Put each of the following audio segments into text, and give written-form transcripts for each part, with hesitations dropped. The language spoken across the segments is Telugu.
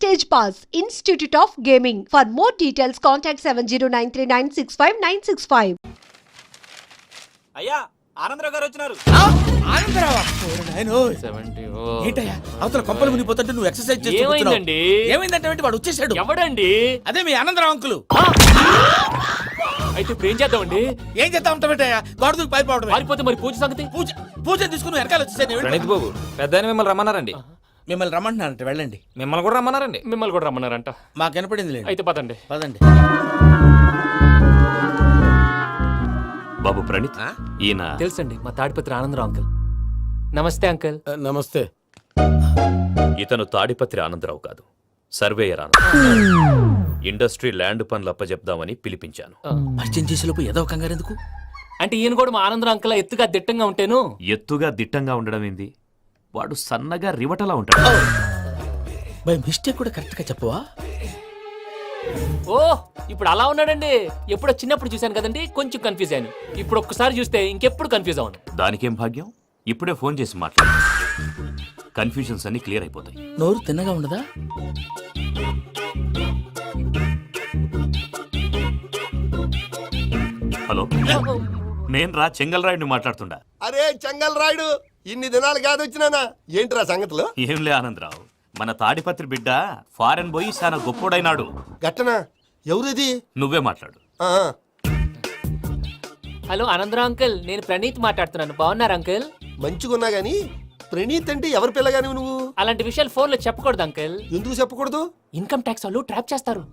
Stage Pass, Institute of Gaming. For more details, contact 7093965965965. అయ్యా ఆనందరావు గారు వచ్చినారు. ఏంటయ్యా అవతల కొంపలు మునిగిపోతుంటే నువ్వు ఎక్సర్సైజ్ చేస్తున్నావు? ఏమైందంటే వాడు వచ్చేసాడు. ఎవడండి? అదే మీ ఆనందరావు అంకులు. అయితే ఇప్పుడు ఏం చేద్దామండి? ఏం చేస్తా ఉంటావేటయ్యా? గోడ దూకి పారిపోవడం. పారిపోతే మరి పూజ సంగతి? పూజ తీసుకుని వెనకాల వచ్చేసాను. ప్రణీత్ బాబు పెద్ద మిమ్మల్ని రమ్మన్నారండి. మిమ్మల్ని రమ్మంటున్నారంట, వెళ్ళండి. మిమ్మల్ని కూడా రమ్మన్నారండి. మిమ్మల్ని కూడా రమ్మన్నారంట. మాకు వినపడింది లేదు. అయితే పదండి. పదండి. బాబు ప్రణీత్, ఈయన తెలుసండి, మా తాడిపత్రి ఆనందరావు అంకుల్. నమస్తే అంకుల్. నమస్తే. ఇతను తాడిపత్రి ఆనందరావు కాదు, సర్వేయర్ ఆనందరావు. ఇండస్ట్రీ ల్యాండ్ పనులు అప్పచెప్దామని పిలిపించాను. పరిచయం చేసేలోపు ఏదో కంగారు ఎందుకు? అంటే ఈయన కూడా మా ఆనందరావు అంకుల్ ఎత్తుగా దిట్టంగా ఉంటాను. ఎత్తుగా దిట్టంగా ఉండడం ఏంది? వాడు సన్నగా రివటలా ఉంటాడు. బై మిస్టేక్ కూడా కరెక్ట్ గా చెప్పవా? ఓ ఇప్పుడు అలా ఉన్నాడండి. ఎప్పుడో చిన్నప్పుడు చూశాను కదండి, కొంచెం కన్ఫ్యూజ్ అయ్యాను. ఇప్పుడు ఒక్కసారి చూస్తే ఇంకెప్పుడు కన్ఫ్యూజ్ అవ్వను. దానికేం భాగ్యం, ఇప్పుడే ఫోన్ చేసి మాట్లాడు. కన్ఫ్యూజన్స్ అన్ని క్లియర్ అయిపోతాయి. నోరు తిన్నగా ఉండదా? హలో, నేను రా చెంగల్ రాయుడిని మాట్లాడుతుండా. అరే చెంగల్ రాయుడు, ఇన్ని దినాలు కాదు వచ్చినానా? ఏంట్రా సంగతులు? ఏంలే ఆనందరావు, మన తాడిపత్రి బిడ్డ ఫారెన్ పోయి చాలా గొప్పోడైనాడు. గట్టనా? ఎవరిది? నువ్వే మాట్లాడు. హలో ఆనందరావు అంకుల్, నేను ప్రణీత్ మాట్లాడుతున్నాను. బాగున్నారు అంకుల్? మంచిగున్నా గాని ప్రణీత్ అంటే ఎవరి పిల్లగాని నువ్వు? అలాంటి విషయాలు ఫోన్ లో చెప్పకూడదు అంకుల్. ఎందుకు చెప్పకూడదు? ఇన్కమ్ ట్యాక్స్ వాళ్ళు ట్రాప్ చేస్తారు.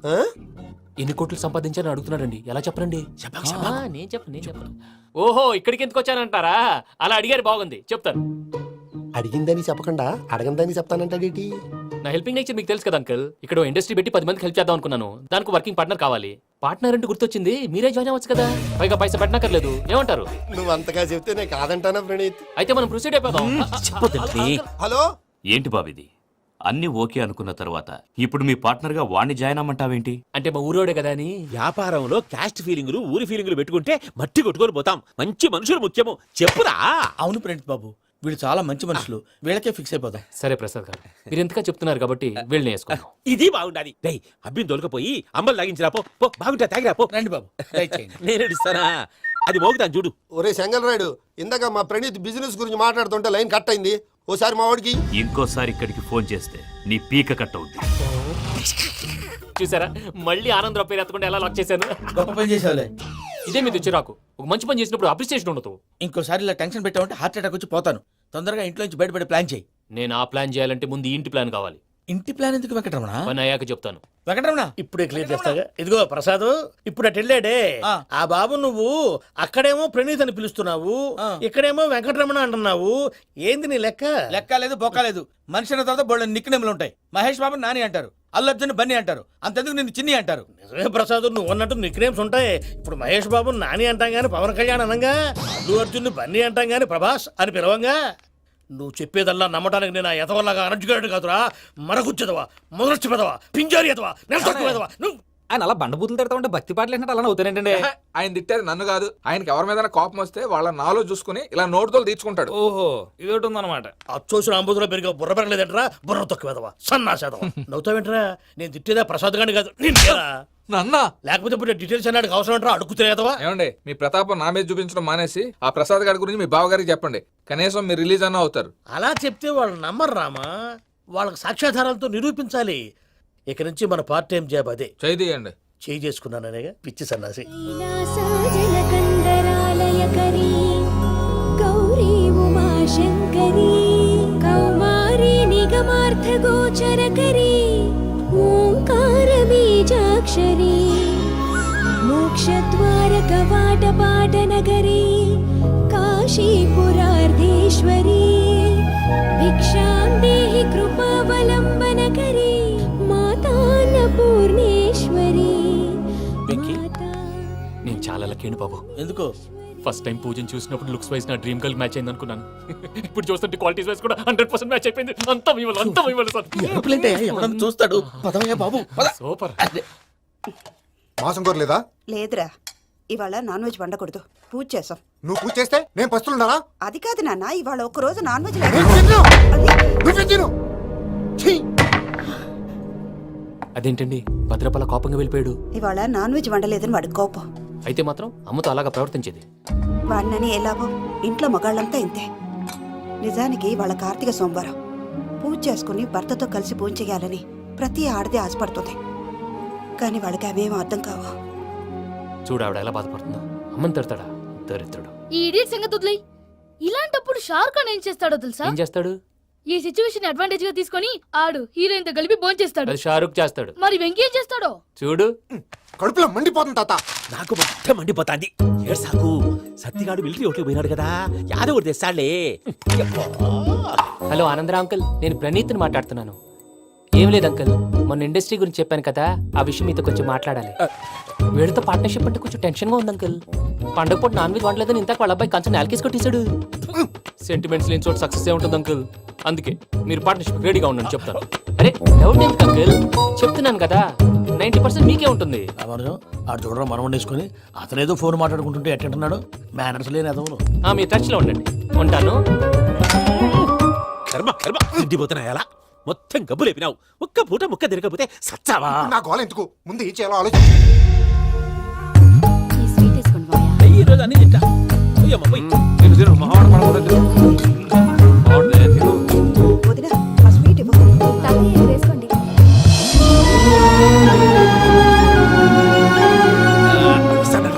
ఎన్ని కోట్లు సంపాదించాలని అడుగుతున్నారండి. ఎలా చెప్పరండి? నేను చెప్పను. ఓహో, ఇక్కడికి ఎందుకు వచ్చానంటారా? అలా అడిగారు, బాగుంది, చెప్తాను. అడిగిందని చెప్పకుండా అడగందని చెప్తానంటాడేటి? నా హెల్పింగ్ నేచర్ మీకు తెలుసు కదా అంకుల్. ఇక్కడ ఇండస్ట్రీ పెట్టి 10 మందికి హెల్ప్ చేద్దాం అనుకున్నాను. దానికి వర్కింగ్ పార్ట్నర్ కావాలి. పార్ట్నర్ అంటే గుర్తొచ్చింది, మీరే జాయిన్ అవ్వచ్చు కదా. పైగా పైసా పెట్టనక్కర్లేదు. ఏమంటారు? నువ్వు అంతగా చెప్తేనే కాదంటానా ప్రణీత్? అయితే మనం ప్రొసీడ్ అయిపోదాం. హలో, ఏంటి బాబిది? అన్ని ఓకే అనుకున్న తర్వాత ఇప్పుడు మీ పార్ట్నర్ గా వాణ్ణి జాయిన్ అమ్మంటావేంటి? అంటే మా ఊరోడే కదా అని. వ్యాపారంలో క్యాస్ట్ ఫీలింగులు, ఊరి ఫీలింగులు పెట్టుకుంటే మట్టి కొట్టుకొని పోతాం. మంచి మనుషులు ముఖ్యము. చెప్పురా. అవును ప్రణీత్ బాబు, వీళ్ళు చాలా మంచి మనుషులు. వీళ్ళకే ఫిక్స్ అయిపోదాం. సరే ప్రసాద్ గారు, మీరు ఎంతగా చెప్తున్నారు కాబట్టి వీళ్ళని వేసుకున్నాం. ఇది బాగుండాలి. డై అబ్బిని దొలకపోయి అమ్మలు లాగించిరా. పో పో, బాగుంటా, తాగిరా పో. రండి బాబు, దయచేయండి. నేను ఇస్తానా? అది మోగుతాను చూడు. ఒరే చెంగల్ రాయుడు, ఇందాక మా ప్రణీత్ బిజినెస్ గురించి మాట్లాడుతుంటే లైన్ కట్ అయింది. ఓసారి మా వాడికి ఇంకోసారి ఇక్కడికి ఫోన్ చేస్తే నీ పీక కట్ అవుద్ది. చూసారా, మళ్ళీ ఆనందరావు పేరు ఎత్తకుండా ఎలా లాక్ చేశాను. గొప్ప పని చేసావులే. ఇదే మీద చిరాకు. ఒక మంచి పని చేసినప్పుడు అప్రిసియేషన్ ఉండదు. ఇంకోసారి ఇలా టెన్షన్ పెట్టామంటే హార్ట్ అటాక్ వచ్చి పోతాను. తొందరగా ఇంట్లో నుంచి బయటపడే ప్లాన్ చేయి. నేను ఆ ప్లాన్ చేయాలంటే ముందు ఈ ఇంటి ప్లాన్ కావాలి. ఇంటి ప్లాన్ ఎందుకు వెంకటరమణ? పని అయ్యాక చెప్తాను. వెంకటరమణ ఇప్పుడే క్లియర్ చేస్తాగా. ఇదిగో ప్రసాద్, ఇప్పుడు అటు వెళ్ళాడే ఆ బాబు, నువ్వు అక్కడేమో ప్రణీత్ అని పిలుస్తున్నావు, ఇక్కడేమో వెంకటరమణ అంటున్నావు. ఏంది నీ లెక్క? లెక్క లేదు, బొక్క లేదు. మనిషి అన్న తర్వాత బోళ్ళ నిక్నెములు ఉంటాయి. మహేష్ బాబు నాని అంటారు, అల్లు అర్జున్ బన్నీ అంటారు, అంతెందుకు నిన్ను చిన్ని అంటారు. నిజమే ప్రసాద్, నువ్వు అన్నట్టు నిక్నేమ్స్ ఉంటాయి. ఇప్పుడు మహేష్ బాబు నాని అంటాం గాని పవన్ కళ్యాణ్ అనంగా, అల్లు అర్జున్ బన్నీ అంటాం గాని ప్రభాస్ అని పిలవంగా. నువ్వు చెప్పేదల్లా నమ్మటానికి నేను ఎతవల్లాగా అనర్జుకేటెడ్ కాదురా. మరగుచ్చదవా, మొదలచ్చి పెదవా, పింజారి ఎదవా, నెలసొక్కుదవా. నువ్వు ఆయన అలా బండబూతులు తిడతా ఉంటే భక్తి పాటలు ఏంటంటే అలా అవుతానంటే. ఆయన తిట్టేది నన్ను కాదు, ఆయనకి ఎవరి మీద కోపం వస్తే వాళ్ళ నాలో చూసుకుని ఇలా నోటుతో తీర్చుకుంటాడు. ఓహో, ఇది ఒకటి ఉందన్నమాట. అచ్చోసిన అంబుధులో పెరిగే బుర్ర పెరగలేదంటరా. బుర్ర తొక్కువేదవా, సన్నాసేదవా. నవ్వుతావేంట్రా? నేను తిట్టేదా ప్రసాద్ గాని కాదు, నిన్నేరా. నన్నా? లేకపోతే ఇప్పుడు డీటెయిల్స్ అన్నాడు అవసరం అంటారా? అడుగుతులేదవా. ఏమండి, మీ ప్రతాపం నా మీద చూపించడం మానేసి ఆ ప్రసాద్ గారి గురించి మీ బావగారికి చెప్పండి. కనీసం మీరు రిలీజ్ అన్న అవుతారు. అలా చెప్తే వాళ్ళు నమ్మరు రామా. వాళ్ళకి సాక్ష్యాధారాలతో నిరూపించాలి. ఇక నుంచి మన పార్ట్ టైం జాబ్ అదే. చేయండి. చేయి చేసుకున్నాననేగా పిచ్చి సన్నాసి. గౌరీ ఉమాశంకరీ కౌమారీ నిగమార్థగోచరకరీ ఓంకార బీజాక్షరీ మోక్షద్వారకవాటపాటనగరీ కాశీపురార్ధేశ్వరీ భిక్షాం దేహి కృపావలంబనకరీ మాతాన్నపూర్ణేశ్వరీ. నేను చాలా లక్కీ బాబు. ఎందుకు? ఫస్ట్ టైం పూజను చూసినప్పుడు లుక్స్ వైజ్ నా డ్రీమ్ గర్ల్ మ్యాచ్ అయింది అనుకున్నాను. ఇప్పుడు చూస్తుంటే క్వాలిటీస్ వైజ్ కూడా 100% మ్యాచ్ అయిపోయింది. అంతా ఇవ్వాలి సార్. చూస్తాడు. పదవయ్యా బాబు, సూపర్. మాసం కోరలేదా? లేదురా, ఇవాళ నాన్ వెజ్ వండకూడదు. పూజ చేసాం. నువ్వు పూజ చేస్తే నేను పస్తులున్నారా? అది కాదు నాన్న, ఇవాళ ఒక్కరోజు నాన్ వెజ్ అదేంటండి భద్రపల కోపంగా వెళ్ళిపోయాడు? ఇవాళ నాన్ వెజ్ వండలేదని వాడి కోపం. అయితే మాత్రం అమ్మతో అలాగా ప్రవర్తించేది. వాడినని ఎలాగో ఇంట్లో మగాళ్ళంతా ఇంతే. నిజానికి వాళ్ళ కార్తీక సోమవారం పూజ చేసుకుని భర్తతో కలిసి పూజ చేయాలని ప్రతి ఆడది ఆశపడుతుంది. కానీ వాళ్ళకి అవేం అర్థం కావు. చూడు ఆవిడ ఎలా బాధపడుతుందో. అమ్మని తిడతాడా దరిద్రుడు. ఈ ఇడియట్ సంగతి వదిలేయ్. ఇలాంటప్పుడు షారుఖ్ ఖాన్ ఏం చేస్తాడో తెలుసా? ఏం చేస్తాడు? ఈ సిచ్యువేషన్ అడ్వాంటేజ్ గా తీసుకొని ఆడు హీరోయిన్ తో కలిపి బోన్ చేస్తాడు. అది షారుఖ్ చేస్తాడు. మరి వెంకీ ఏం చేస్తాడో చూడు. కడుపులో మండిపోతుంది తాత. నాకు మొత్తం మండిపోతాంది. ఏడ్సాకు, సత్తిగాడు మిలిటరీ ఒకటి పోయినాడు కదా, యాదో ఒకటి తెస్తాడులే. హలో ఆనందరా అంకుల్, నేను ప్రణీత్ని మాట్లాడుతున్నాను. ఏం లేదు అంకుల్, మొన్న ఇండస్ట్రీ గురించి చెప్పాను కదా, ఆ విషయం మీతో కొంచెం మాట్లాడాలి. వీడితో పార్ట్నర్షిప్ అంటే కొంచెం టెన్షన్ గా ఉంది అంకుల్. పండగ పూట నాన్ వెజ్ వండలేదని ఇంతకు వాళ్ళ అబ్బాయి కంచెం నేలకేసి కొట్టేశాడు. సెంటిమెంట్స్ లేని చోట సక్సెస్ ఏ ఉంటుంది అంకుల్. అందుకే మీరు పార్ట్నర్షిప్ రెడీగా ఉండండి చెప్తాను. అరే డౌట్ ఎందుకు అంకుల్, చెప్తున్నాను కదా 90% మీకే ఉంటుంది. రామానుజం ఆడు చూడడం మనం వండేసుకుని అతనేదో ఫోన్ మాట్లాడుకుంటుంటే ఎట్టంటున్నాడు. మేనర్స్ లేని అదవులు. మీరు టచ్ లో ఉండండి. ఉంటాను. కర్మ కర్మ తిండిపోతున్నా ఎలా మొత్తం గబ్బు లేపినావు. ఒక్క పూట ముక్క తిరగకపోతే సచ్చావా? నా గోల ఎందుకు, ముందు ఏం చేయాలో ఆలోచించు. ఈ స్వీట్ వేసుకోండి బాయా. ఈ రోజు అన్ని తింటా. పోయమ్మ, పోయ్. వదిన ఆ స్వీట్ ఇవ్వు. వేసుకోండి.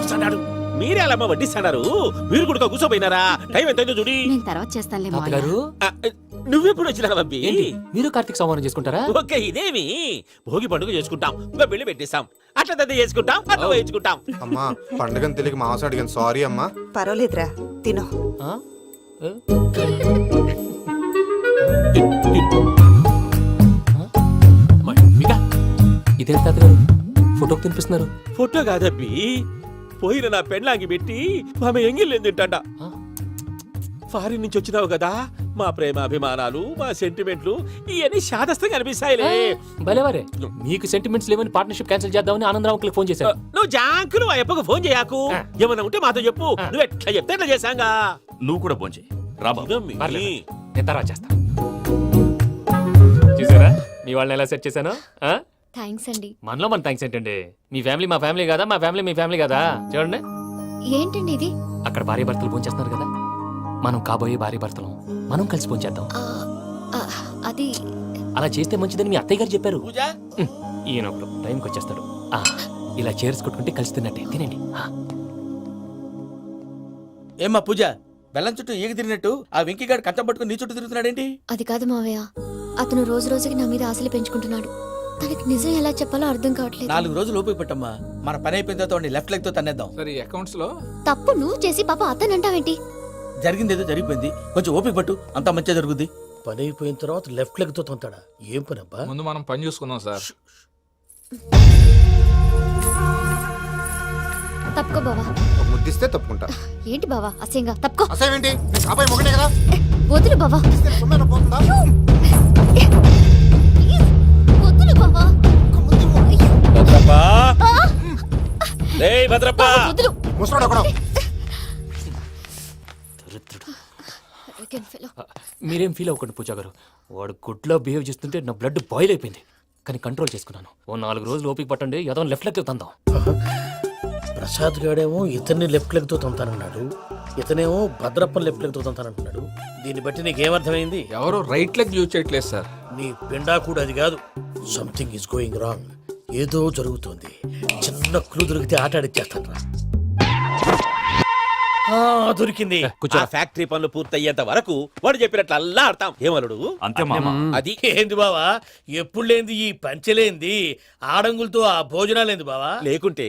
వస్తాడు. మీరే అలా అమ్మ వడ్డిస్తాడారు. మీరు కూడా కూర్చోపోయినారా? టైం ఎంతైందో చూడి. నేను తర్వాత చేస్తానులే మావయ్య. తాతగారు ఆ, నువ్వెప్పుడు వచ్చినా బంపి? ఏంటి మీరు కార్తీక్ సంహారం చేసుకుంటారా? ఓకే, ఇదేమి భోగి పండుగ చేసుకుంటాం, ఇంకా పెళ్లి పెట్టేస్తాం, అట్లా దద్ద చేసుకుంటాం, అట్లా వేయించుకుంటాం. అమ్మా పండుగని తెలియక మాంసం అడిగాను, సారీ అమ్మా. పర్వాలేదురా, తినో. ఆ? ఏ? ఇదేంటి తాతగారు ఫోటోకి తినిపిస్తున్నారు? ఫోటో కాదబ్బి, పోయిన నా పెళ్ళాంగి పెట్టి ఆమె ఎంగిల్లేం తింటాడ. ఫారిన్ నుంచి వచ్చినావు కదా, మా ప్రేమ అభిమానాలు, మా సెంటిమెంట్లు ఇవన్నీ శాదస్తంగా అనిపిస్తాయిలే. భలేవారే, మీకు సెంటిమెంట్స్ లేవని పార్ట్నర్షిప్ క్యాన్సిల్ చేద్దామని ఆనందరావు అంకుల్ ఫోన్ చేశారు. నువ్వు జాంకులు ఆ అప్పకు ఫోన్ చేయకు. ఏమన్నా ఉంటే మాతో చెప్పు. నువ్వు ఎట్లా చెప్తే ఎట్లా చేశాంగా. నువ్వు కూడా ఫోన్ చేయి రా బాబు. పర్లేదు, నేను తర్వాత చేస్తా. చూసారా మీ వాళ్ళని ఎలా సెట్ చేశాను? థ్యాంక్స్ అండి. మనలో మన థ్యాంక్స్ ఏంటండి? మీ ఫ్యామిలీ మా ఫ్యామిలీ కదా, మా ఫ్యామిలీ మీ ఫ్యామిలీ కదా. చూడండి, ఏంటండి ఇది? అక్కడ భార్య భర్తలు ఫోన్ చేస్తున్నారు కదా, మనం కాబోయే భార్య భర్తలు మనం కలిసి ఫోన్ చేద్దాం. అది అలా చేస్తే మంచిదని మీ అత్తయ్య గారు చెప్పారు. పూజ ఈయన ఒకడు టైంకి వచ్చేస్తాడు. ఇలా చేర్స్ కొట్టుకుంటే కలిసి తిన్నట్టే. తినండి. ఏమ్మా పూజ, బెల్లం చుట్టూ ఈగ తిరిగినట్టు ఆ వెంకీగాడు కట్టం పట్టుకుని నీ చుట్టూ తిరుగుతున్నాడేంటి? అది కాదు మావయ్య, అతను రోజు రోజుకి నా మీద ఆశలు పెంచుకుంటున్నాడు. తనకి నిజం ఎలా చెప్పాలో అర్థం కావట్లేదు. 4 రోజులు ఓపిక పట్టమ్మా, మన పని అయిపోయిన తర్వాత లెఫ్ట్ లెగ్ తో తన్నేద్దాం. సరే అకౌంట్స్ లో తప్పు నువ్వు చేసి పాప అతను అంటావేంటి? జరిగింది ఏదో జరిగిపోయింది, కొంచెం ఓపిక పట్టు, అంతా మంచిగా జరుగుద్ది. పని అయిపోయిన తర్వాత లెఫ్ట్ లెగ్ తో తొంతాడా? ఏం పని అబ్బా? ముందు మనం పని చూసుకుందాం సార్. తప్పుకో బావా. ఒక ముద్దిస్తే తప్పుకుంటా. ఏంటి బావా అసహ్యంగా? తప్పుకో. అసేమేంటి, నీ అబ్బాయి మొగనే కదా, వదులు బావా. ఇస్తే సొమ్మేనా పోతుందా? వదులు బావా. భద్రప్ప, రేయ్ భద్రప్ప. వదులు. ముసరాడు అక్కడ. Arrogant fellow. మీరేం ఫీల్ అవ్వకండి పూజా గారు. వాడు గుడ్లో బిహేవ్ చేస్తుంటే నా బ్లడ్ బాయిల్ అయిపోయింది, కానీ కంట్రోల్ చేసుకున్నాను. ఓ 4 రోజులు ఓపిక పట్టండి, ఏదో లెఫ్ట్ లెక్క తందాం. ప్రసాద్ గాడేమో ఇతన్ని లెఫ్ట్ లెగ్ తో తొంతానన్నాడు, ఇతనేమో భద్రప్పని లెఫ్ట్ లెగ్ తో తొంతానంటున్నాడు. దీన్ని బట్టి నీకేమర్థమైంది? ఎవరు రైట్ లెగ్ యూజ్ చేయట్లేదు సార్. నీ పిండా కూడా అది కాదు. Something is going wrong. ఏదో జరుగుతోంది. చిన్న క్లూ దొరికితే ఆట ఆడిచ్చేస్తాను రా. దొరికింది. ఆ ఫ్యాక్టరీ పనులు పూర్తయ్యేంత వరకు వాడు చెప్పినట్లు అల్లా ఆడతాం. ఏమలుడు అంతే మామ. అది ఏంది బావా, ఎప్పుడు లేంది ఈ పంచలేంది, ఆడంగులతో ఆ భోజనాలేంది బావా? లేకుంటే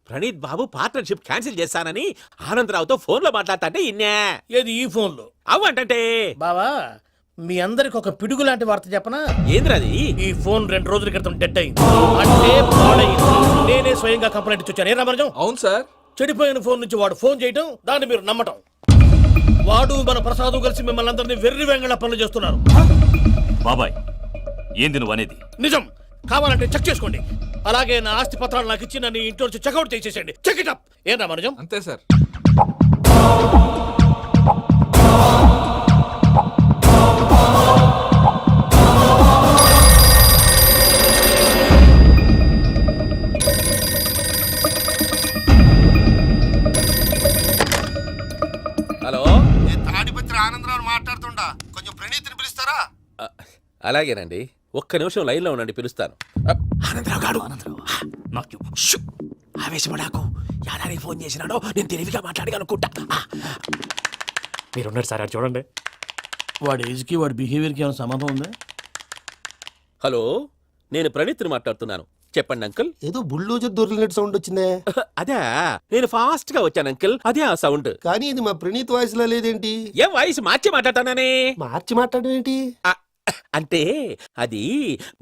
ప్రణీత్ బాబు పార్ట్నర్షిప్ క్యాన్సిల్ చేస్తానని ఆనందరావుతో ఫోన్ లో మాట్లాడతాంటే ఇన్నే. ఏది ఈ ఫోన్ లో? అవ్వంటే బావా, మీ అందరికి ఒక పిడుగు లాంటి వార్త చెప్పనా? ఏంద్రది? ఈ ఫోన్ 2 రోజుల క్రితం డెడ్ అయింది, అంటే పాడైంది. నేనే స్వయంగా కంప్లైంట్ ఇచ్చాను. ఏ రామరాజం? అవును సార్. చెడిపోయిన ఫోన్ నుంచి వాడు ఫోన్ చేయటం, దాన్ని మీరు నమ్మటం. వాడు మన ప్రసాదు కలిసి మిమ్మల్ని అందరినీ వెర్రి వెంగళ పనులు చేస్తున్నారు. బాబాయ్ ఏంది నువ్వు అనేది? నిజం. కావాలంటే చెక్ చేసుకోండి. అలాగే నా ఆస్తి పత్రాలు నాకు ఇచ్చి నన్ను ఇంట్లో నుంచి చెక్అౌట్ చేసేసండి. Check it up. ఏం రామరాజం? అంతే సార్. అలాగేనండి, ఒక్క నిమిషం లైన్లో ఉండండి, పిలుస్తాను. ఆనందరావు గాడు నాకు ఆవేశపడాకు. యాదానికి ఫోన్ చేసినాడో నేను తెలివిగా మాట్లాడగలనుకుంటా. మీరున్నారు సార్, అది చూడండి. వాడి ఏజ్కి వాడి బిహేవియర్కి ఏమైనా సంబంధం ఉందా? హలో, నేను ప్రణీత్ని మాట్లాడుతున్నాను. చెప్పండి అంకుల్. ఏదో బుల్డోజర్ దొరికినట్టు సౌండ్ వచ్చిందే. అదే, నేను ఫాస్ట్ గా వచ్చాను అంకుల్, అదే ఆ సౌండ్. కానీ ఇది మా ప్రణీత్ వాయిస్ లా లేదేంటి? ఏం వాయిస్ మార్చి మాట్లాడతానని? మార్చి మాట్లాడడం ఏంటి? అంటే అది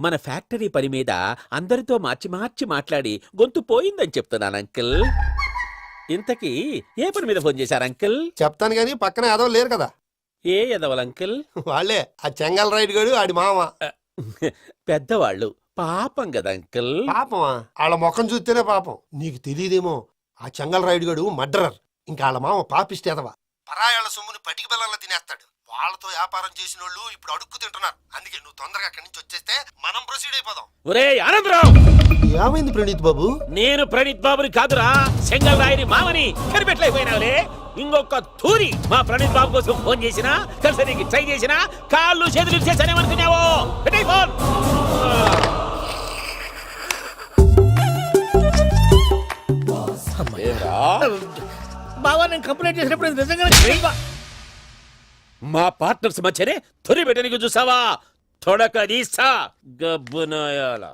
మన ఫ్యాక్టరీ పని మీద అందరితో మార్చి మార్చి మాట్లాడి గొంతు పోయిందని చెప్తున్నాను అంకుల్. ఇంతకీ ఏ పని మీద ఫోన్ చేశారు అంకుల్? చెప్తాను గానీ పక్కన ఏదో లేరు కదా. ఏ ఎదవల్ అంకుల్? వాళ్ళే ఆ చెంగల్ రైడ్ గడు ఆడి మామ. పెద్దవాళ్ళు, పాపం కదా అంకుల్. పాపమా? వాళ్ళ ముఖం చూస్తేనే పాపం. నీకు తెలియదేమో, ఆ చెంగల్ రైడ్ గడు మర్డరర్. ఇంకా వాళ్ళ మామ పాపిస్తేదవా. పరాయాళ్ళ సొమ్ముని పటికి బెల్లంలో తినేస్తాడు. వాళ్ళతో వ్యాపారం చేసిన వాళ్ళు ఇప్పుడు అడుక్కు తింటున్నారు. అందుకే నువ్వు తొందరగా అక్కడి నుంచి వచ్చేస్తే మనం ప్రొసీడ్ అయిపోదాం. ఒరే ఆనందరావు, ఏమైంది ప్రణీత్ బాబు? నేను ప్రణీత్ బాబుని కాదురా, సెంగల్ రాయని మామని. కనిపెట్టలేకపోయినావులే. ఇంకొక తూరి మా ప్రణీత్ బాబు కోసం ఫోన్ చేసినా, కలిసి నీకు ట్రై చేసినా, కాళ్ళు చేతులు చేశానేమనుకున్నావో. పెట్టేయ్ ఫోన్. బావా, నేను కంప్లైంట్ చేసినప్పుడు ఇది నిజంగానే మా పార్ట్నర్స్ మధ్యనే తొలి పెట్టడానికి చూసావా? తొడక తీస్తా గబ్బునాయాల.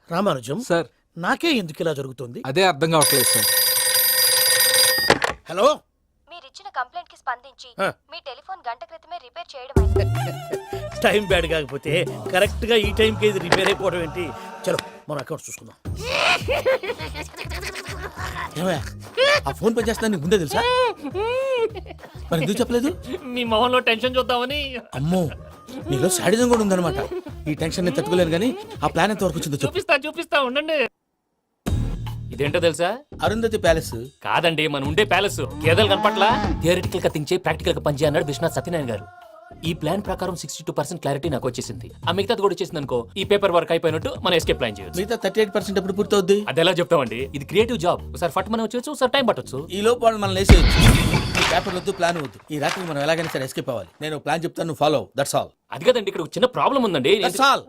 రామానుజం సార్, నాకే ఎందుకు ఇలా జరుగుతుంది? అదే అర్థం కావట్లేదు సార్. హలో, మీరిచ్చిన కంప్లైంట్ కి స్పందించి ఆ. మీ టెలిఫోన్ గంట క్రితమే రిపేర్ చేయడం టైం బ్యాడ్ కాకపోతే కరెక్ట్ గా ఈ టైంకి ఇది రిపేర్ అయిపోవడం ఏంటి? చలో మన అకౌంట్ చూసుకుందాం. ఏమయ్య, ఆ ఫోన్ పని చేస్తున్నా నీకు ముందే తెలుసా? మరి ఎందుకు చెప్పలేదు? మీ మొహంలో టెన్షన్ చూద్దామని. అమ్మో, నీలో శాడిజం కూడా ఉందన్నమాట. ఈ టెన్షన్ ని తట్టుకోలేను కానీ ఆ ప్లాన్ ఎంత వరకు వచ్చిందో చెప్పు. చూపిస్తా ఉండండి. ఇదేంటో తెలుసా? అరుంధతి ప్యాలెస్. కాదండి, మన ఉండే ప్యాలెస్. గేదెలు కనపట్లా? థియరిటికల్ గా థింక్ చేయి, ప్రాక్టికల్ గా పనిచేయి అన్నాడు విశ్వనాథ్ సత్యనారాయణ గారు. ఈ ప్లాన్ ప్రకారం 62% క్లారిటీ నాకు వచ్చేసింది. ఆ మిగతాది కూడా వచ్చేసింది అనుకో, ఈ పేపర్ వర్క్ అయిపోయినట్టు మనం ఎస్కేప్ ప్లాన్ చేయొచ్చు. మిగతా 38% ఎప్పుడు పూర్తవుద్ది? అది ఎలా చెప్తామండి? ఇది క్రియేటివ్ జాబ్. ఒకసారి ఫట్ మనం వచ్చేచ్చు, ఒకసారి టైం పట్టొచ్చు. ఈ లోపు వాళ్ళు మనం లేసేయచ్చు. ఈ పేపర్ వద్దు, ప్లాన్ వద్దు. ఈ రాత్రికి మనం ఎలాగైనా సరే ఎస్కేప్ అవ్వాలి. నేను ప్లాన్ చెప్తాను, నువ్వు ఫాలో. That's all. అది కదండి, ఇక్కడ ఒక చిన్న ప్రాబ్లం ఉందండి. That's all.